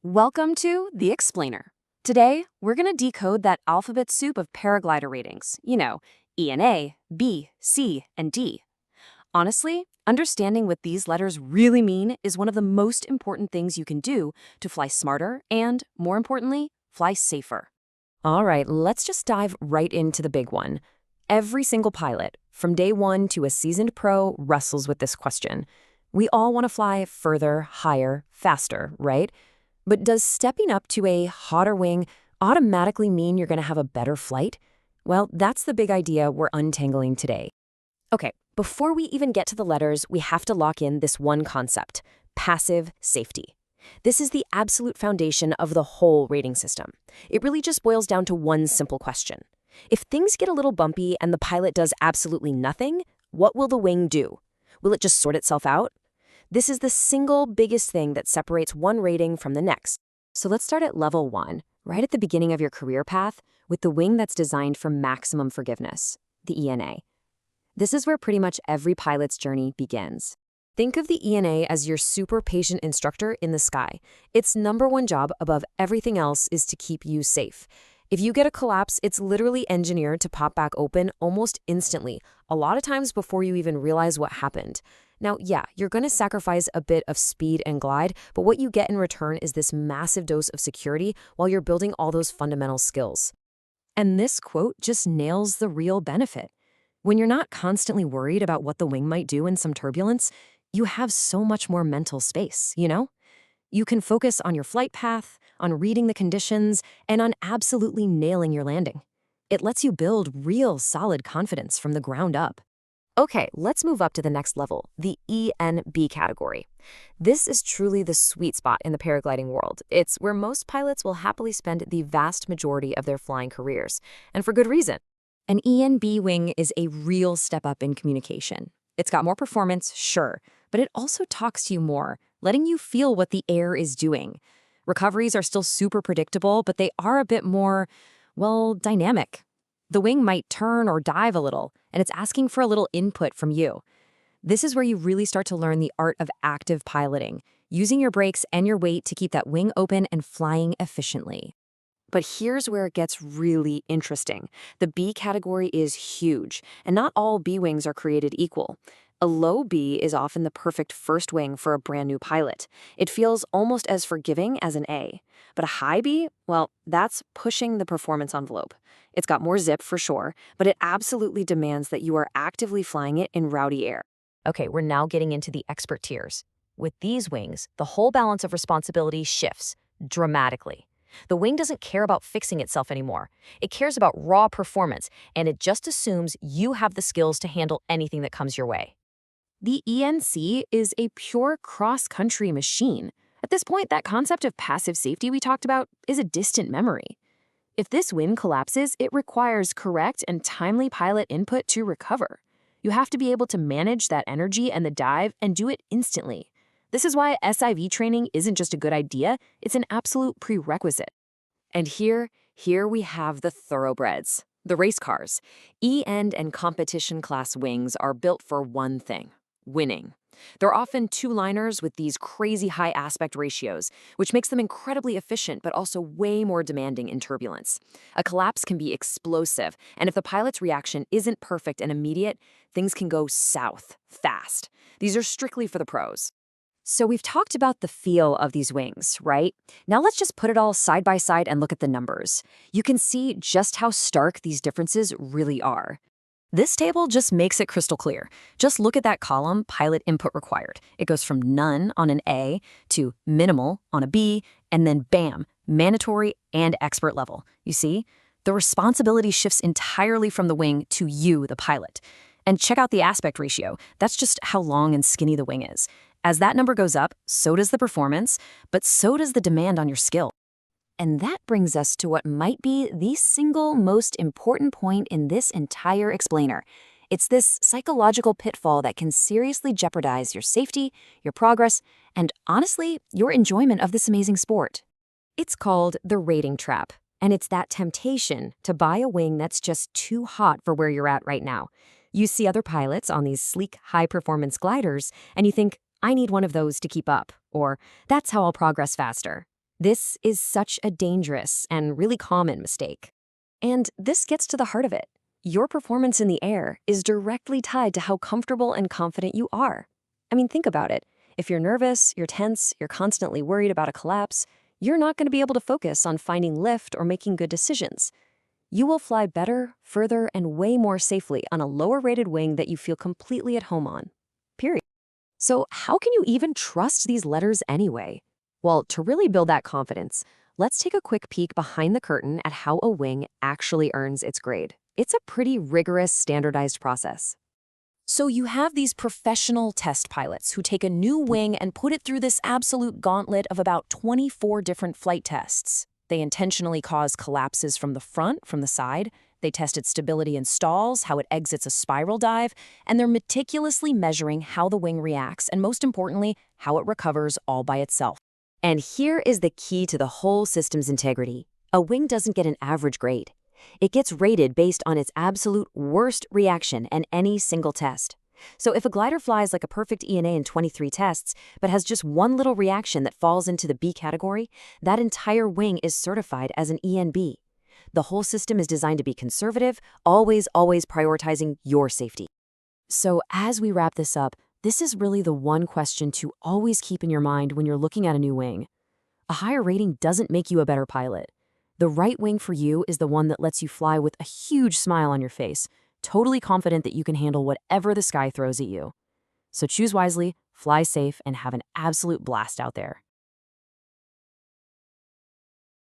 Welcome to The Explainer. Today, we're going to decode that alphabet soup of paraglider ratings. E and A, B, C, and D. Honestly, understanding what these letters really mean is one of the most important things you can do to fly smarter and, more importantly, fly safer. All right, let's just dive right into the big one. Every single pilot, from day one to a seasoned pro, wrestles with this question. We all want to fly further, higher, faster, right? But does stepping up to a hotter wing automatically mean you're going to have a better flight? Well, that's the big idea we're untangling today. Okay, before we even get to the letters, we have to lock in this one concept: passive safety. This is the absolute foundation of the whole rating system. It really just boils down to one simple question. If things get a little bumpy and the pilot does absolutely nothing, what will the wing do? Will it just sort itself out? This is the single biggest thing that separates one rating from the next. So let's start at level 1, right at the beginning of your career path, with the wing that's designed for maximum forgiveness, the ENA. This is where pretty much every pilot's journey begins. Think of the ENA as your super patient instructor in the sky. Its number one job above everything else is to keep you safe. If you get a collapse, it's literally engineered to pop back open almost instantly, a lot of times before you even realize what happened. Now, yeah, you're going to sacrifice a bit of speed and glide, but what you get in return is this massive dose of security while you're building all those fundamental skills. And this quote just nails the real benefit. When you're not constantly worried about what the wing might do in some turbulence, you have so much more mental space, You can focus on your flight path, on reading the conditions, and on absolutely nailing your landing. It lets you build real solid confidence from the ground up. Okay, let's move up to the next level, the ENB category. This is truly the sweet spot in the paragliding world. It's where most pilots will happily spend the vast majority of their flying careers, and for good reason. An ENB wing is a real step up in communication. It's got more performance, sure, but it also talks to you more, letting you feel what the air is doing. Recoveries are still super predictable, but they are a bit more, dynamic. The wing might turn or dive a little, and it's asking for a little input from you. This is where you really start to learn the art of active piloting, using your brakes and your weight to keep that wing open and flying efficiently. But here's where it gets really interesting. The B category is huge, and not all B wings are created equal. A low B is often the perfect first wing for a brand new pilot. It feels almost as forgiving as an A. But a high B, that's pushing the performance envelope. It's got more zip for sure, but it absolutely demands that you are actively flying it in rowdy air. Okay, we're now getting into the expert tiers. With these wings, the whole balance of responsibility shifts dramatically. The wing doesn't care about fixing itself anymore. It cares about raw performance, and it just assumes you have the skills to handle anything that comes your way. The ENC is a pure cross-country machine. At this point, that concept of passive safety we talked about is a distant memory. If this wing collapses, it requires correct and timely pilot input to recover. You have to be able to manage that energy and the dive and do it instantly. This is why SIV training isn't just a good idea, it's an absolute prerequisite. And here we have the thoroughbreds, the race cars. E-end and competition class wings are built for one thing: winning. They're often two-liners with these crazy high aspect ratios, which makes them incredibly efficient but also way more demanding in turbulence. A collapse can be explosive, and if the pilot's reaction isn't perfect and immediate, things can go south fast. These are strictly for the pros. So we've talked about the feel of these wings, right? Now let's just put it all side by side and look at the numbers. You can see just how stark these differences really are. This table just makes it crystal clear. Just look at that column, pilot input required. It goes from none on an A to minimal on a B, and then bam, mandatory and expert level. You see? The responsibility shifts entirely from the wing to you, the pilot. And check out the aspect ratio. That's just how long and skinny the wing is. As that number goes up, so does the performance, but so does the demand on your skill. And that brings us to what might be the single most important point in this entire explainer. It's this psychological pitfall that can seriously jeopardize your safety, your progress, and honestly, your enjoyment of this amazing sport. It's called the rating trap, and it's that temptation to buy a wing that's just too hot for where you're at right now. You see other pilots on these sleek, high-performance gliders, and you think, I need one of those to keep up, or that's how I'll progress faster. This is such a dangerous and really common mistake. And this gets to the heart of it. Your performance in the air is directly tied to how comfortable and confident you are. I mean, think about it. If you're nervous, you're tense, you're constantly worried about a collapse, you're not going to be able to focus on finding lift or making good decisions. You will fly better, further, and way more safely on a lower-rated wing that you feel completely at home on. Period. So how can you even trust these letters anyway? Well, to really build that confidence, let's take a quick peek behind the curtain at how a wing actually earns its grade. It's a pretty rigorous, standardized process. So you have these professional test pilots who take a new wing and put it through this absolute gauntlet of about 24 different flight tests. They intentionally cause collapses from the front, from the side. They test its stability in stalls, how it exits a spiral dive, and they're meticulously measuring how the wing reacts and, most importantly, how it recovers all by itself. And here is the key to the whole system's integrity. A wing doesn't get an average grade. It gets rated based on its absolute worst reaction in any single test. So if a glider flies like a perfect ENA in 23 tests, but has just one little reaction that falls into the B category, that entire wing is certified as an ENB. The whole system is designed to be conservative, always prioritizing your safety. So as we wrap this up, this is really the one question to always keep in your mind when you're looking at a new wing. A higher rating doesn't make you a better pilot. The right wing for you is the one that lets you fly with a huge smile on your face, totally confident that you can handle whatever the sky throws at you. So choose wisely, fly safe, and have an absolute blast out there.